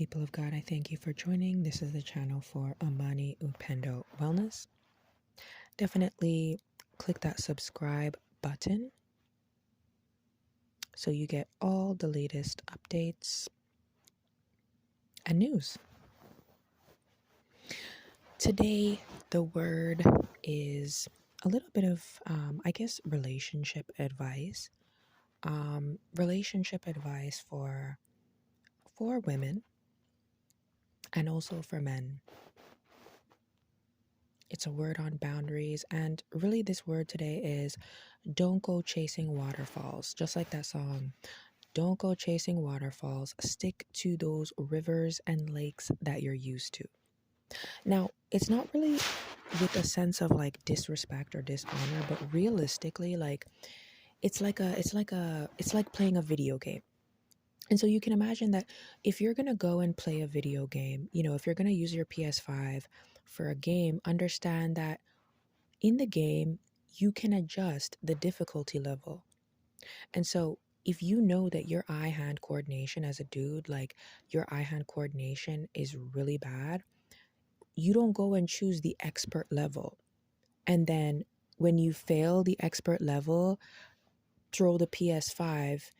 people of God. I thank you for joining. This is the channel for Amani.Upendo.Wellness. Definitely click that subscribe button so you get all the latest updates and news. Today, the word is a little bit of, relationship advice. Relationship advice for women and also for men. It's a word on boundaries, and really this word today is don't go chasing waterfalls. Just like that song, don't go chasing waterfalls. Stick to those rivers and lakes that you're used to. Now, it's not really with a sense of like disrespect or dishonor, but realistically, like it's like playing a video game. And so you can imagine that if you're going to go and play a video game, if you're going to use your PS5 for a game, understand that in the game, you can adjust the difficulty level. And so if you know that your eye-hand coordination as a dude, like your eye-hand coordination is really bad, you don't go and choose the expert level. And then when you fail the expert level, throw the PS5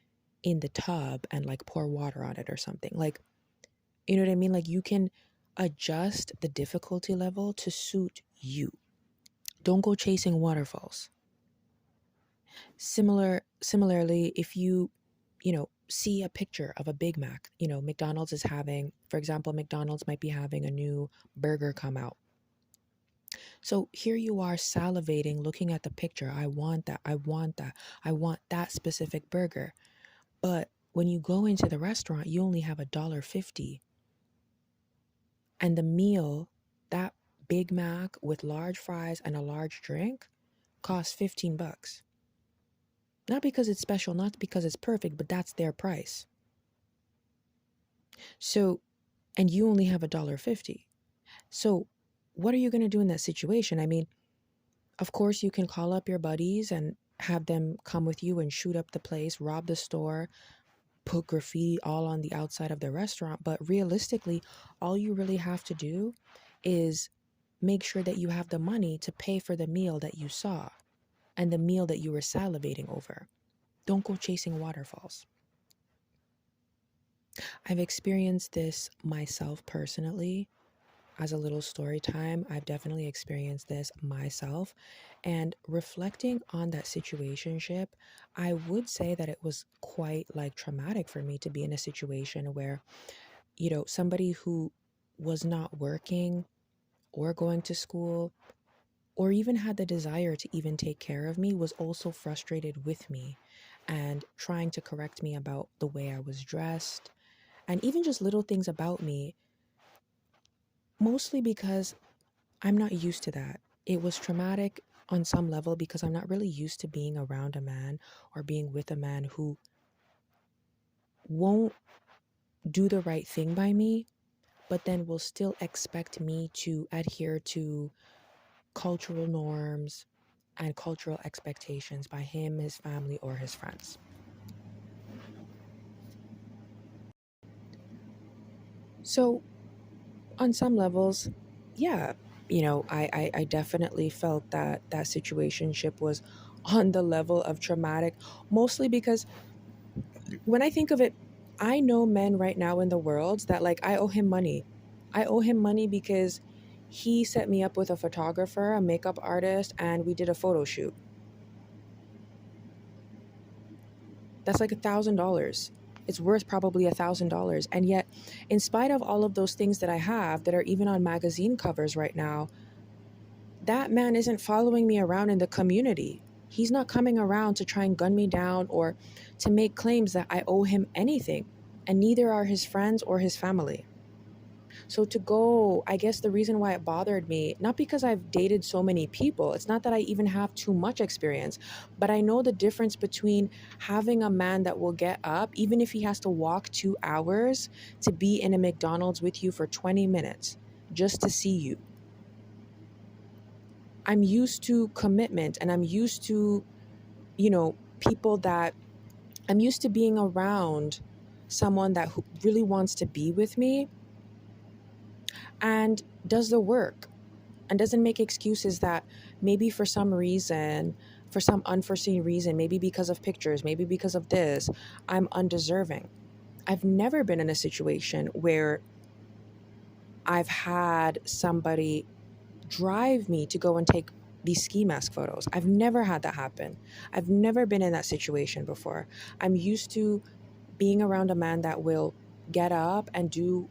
in the tub and like pour water on it or something. Like, you know what I mean? Like you can adjust the difficulty level to suit you. Don't go chasing waterfalls. Similarly, if you see a picture of a Big Mac, McDonald's is having, for example, McDonald's might be having a new burger come out. So here you are salivating, looking at the picture. I want that. I want that. I want that specific burger. But when you go into the restaurant, you only have $1.50. And the meal, that Big Mac with large fries and a large drink, costs $15. Not because it's special, not because it's perfect, but that's their price. So, and you only have $1.50. So what are you going to do in that situation? I mean, of course you can call up your buddies and have them come with you and shoot up the place, rob the store, put graffiti all on the outside of the restaurant. But realistically, all you really have to do is make sure that you have the money to pay for the meal that you saw and the meal that you were salivating over. Don't go chasing waterfalls. I've experienced this myself personally. As a little story time, I've definitely experienced this myself. And reflecting on that situationship, I would say that it was quite like traumatic for me to be in a situation where, somebody who was not working or going to school or even had the desire to even take care of me was also frustrated with me and trying to correct me about the way I was dressed and even just little things about me, mostly because I'm not used to that. It was traumatic on some level because I'm not really used to being around a man or being with a man who won't do the right thing by me, but then will still expect me to adhere to cultural norms and cultural expectations by him, his family, or his friends. So on some levels, yeah, I definitely felt that that situationship was on the level of traumatic, mostly because when I think of it, I know men right now in the world that like I owe him money. I owe him money because he set me up with a photographer, a makeup artist, and we did a photo shoot. That's like $1,000. It's worth probably $1,000. And yet, in spite of all of those things that I have that are even on magazine covers right now, that man isn't following me around in the community. He's not coming around to try and gun me down or to make claims that I owe him anything. And neither are his friends or his family. So to go, I guess the reason why it bothered me, not because I've dated so many people, it's not that I even have too much experience, but I know the difference between having a man that will get up, even if he has to walk 2 hours, to be in a McDonald's with you for 20 minutes just to see you. I'm used to commitment and I'm used to, people that I'm used to being around someone that really wants to be with me and does the work and doesn't make excuses that maybe for some reason, for some unforeseen reason, maybe because of pictures, maybe because of this, I'm undeserving. I've never been in a situation where I've had somebody drive me to go and take these ski mask photos. I've never had that happen. I've never been in that situation before. I'm used to being around a man that will get up and do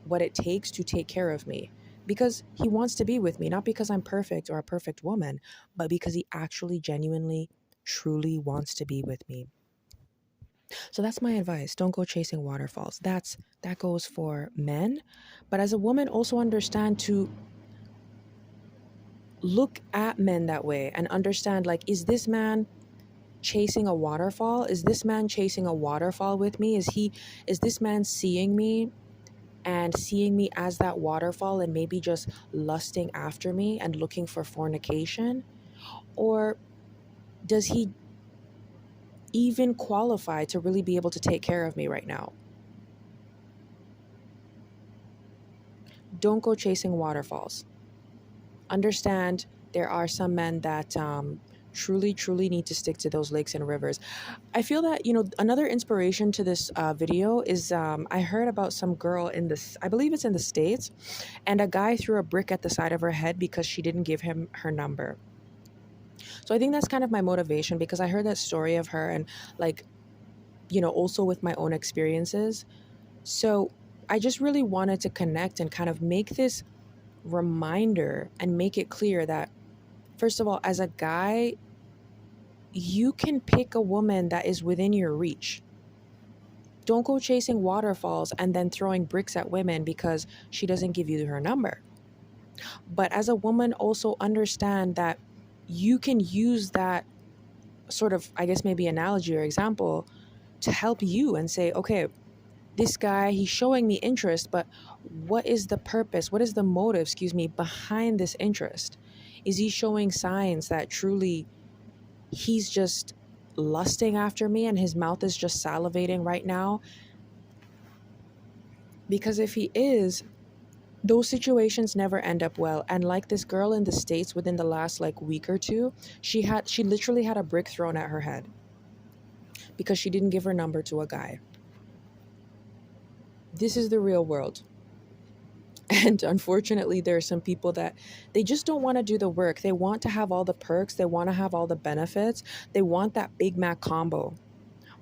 what it takes to take care of me because he wants to be with me, not because I'm perfect or a perfect woman, but because he actually genuinely, truly wants to be with me. So that's my advice. Don't go chasing waterfalls. That goes for men, but as a woman also understand to look at men that way and understand, like, is this man chasing a waterfall? Is this man chasing a waterfall with me? Is this man seeing me and seeing me as that waterfall and maybe just lusting after me and looking for fornication? Or does he even qualify to really be able to take care of me right now? Don't go chasing waterfalls. Understand there are some men that truly, truly need to stick to those lakes and rivers. I feel that, another inspiration to this video is I heard about some girl in this, I believe it's in the States, and a guy threw a brick at the side of her head because she didn't give him her number. So I think that's kind of my motivation because I heard that story of her and, like, also with my own experiences. So I just really wanted to connect and kind of make this reminder and make it clear that, first of all, as a guy, you can pick a woman that is within your reach. Don't go chasing waterfalls and then throwing bricks at women because she doesn't give you her number. But as a woman, also understand that you can use that sort of, I guess, maybe analogy or example to help you and say, okay, this guy, he's showing me interest, but what is the purpose? What is the motive, behind this interest? Is he showing signs that truly he's just lusting after me and his mouth is just salivating right now? Because if he is, those situations never end up well. And like this girl in the States, within the last like week or two, she literally had a brick thrown at her head because she didn't give her number to a guy. This is the real world. And unfortunately, there are some people that they just don't want to do the work. They want to have all the perks, they want to have all the benefits, they want that Big Mac combo,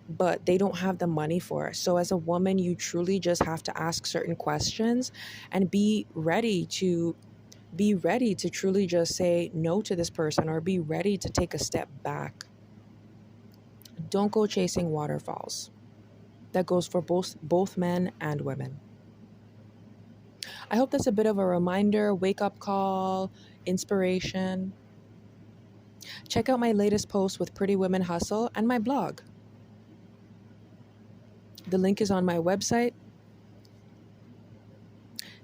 but they don't have the money for it. So as a woman, you truly just have to ask certain questions and be ready to truly just say no to this person, or be ready to take a step back. Don't go chasing waterfalls. That goes for both men and women. I hope that's a bit of a reminder, wake up call, inspiration. Check out my latest post with Pretty Women Hustle and my blog. The link is on my website.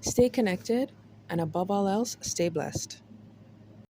Stay connected, and above all else, stay blessed.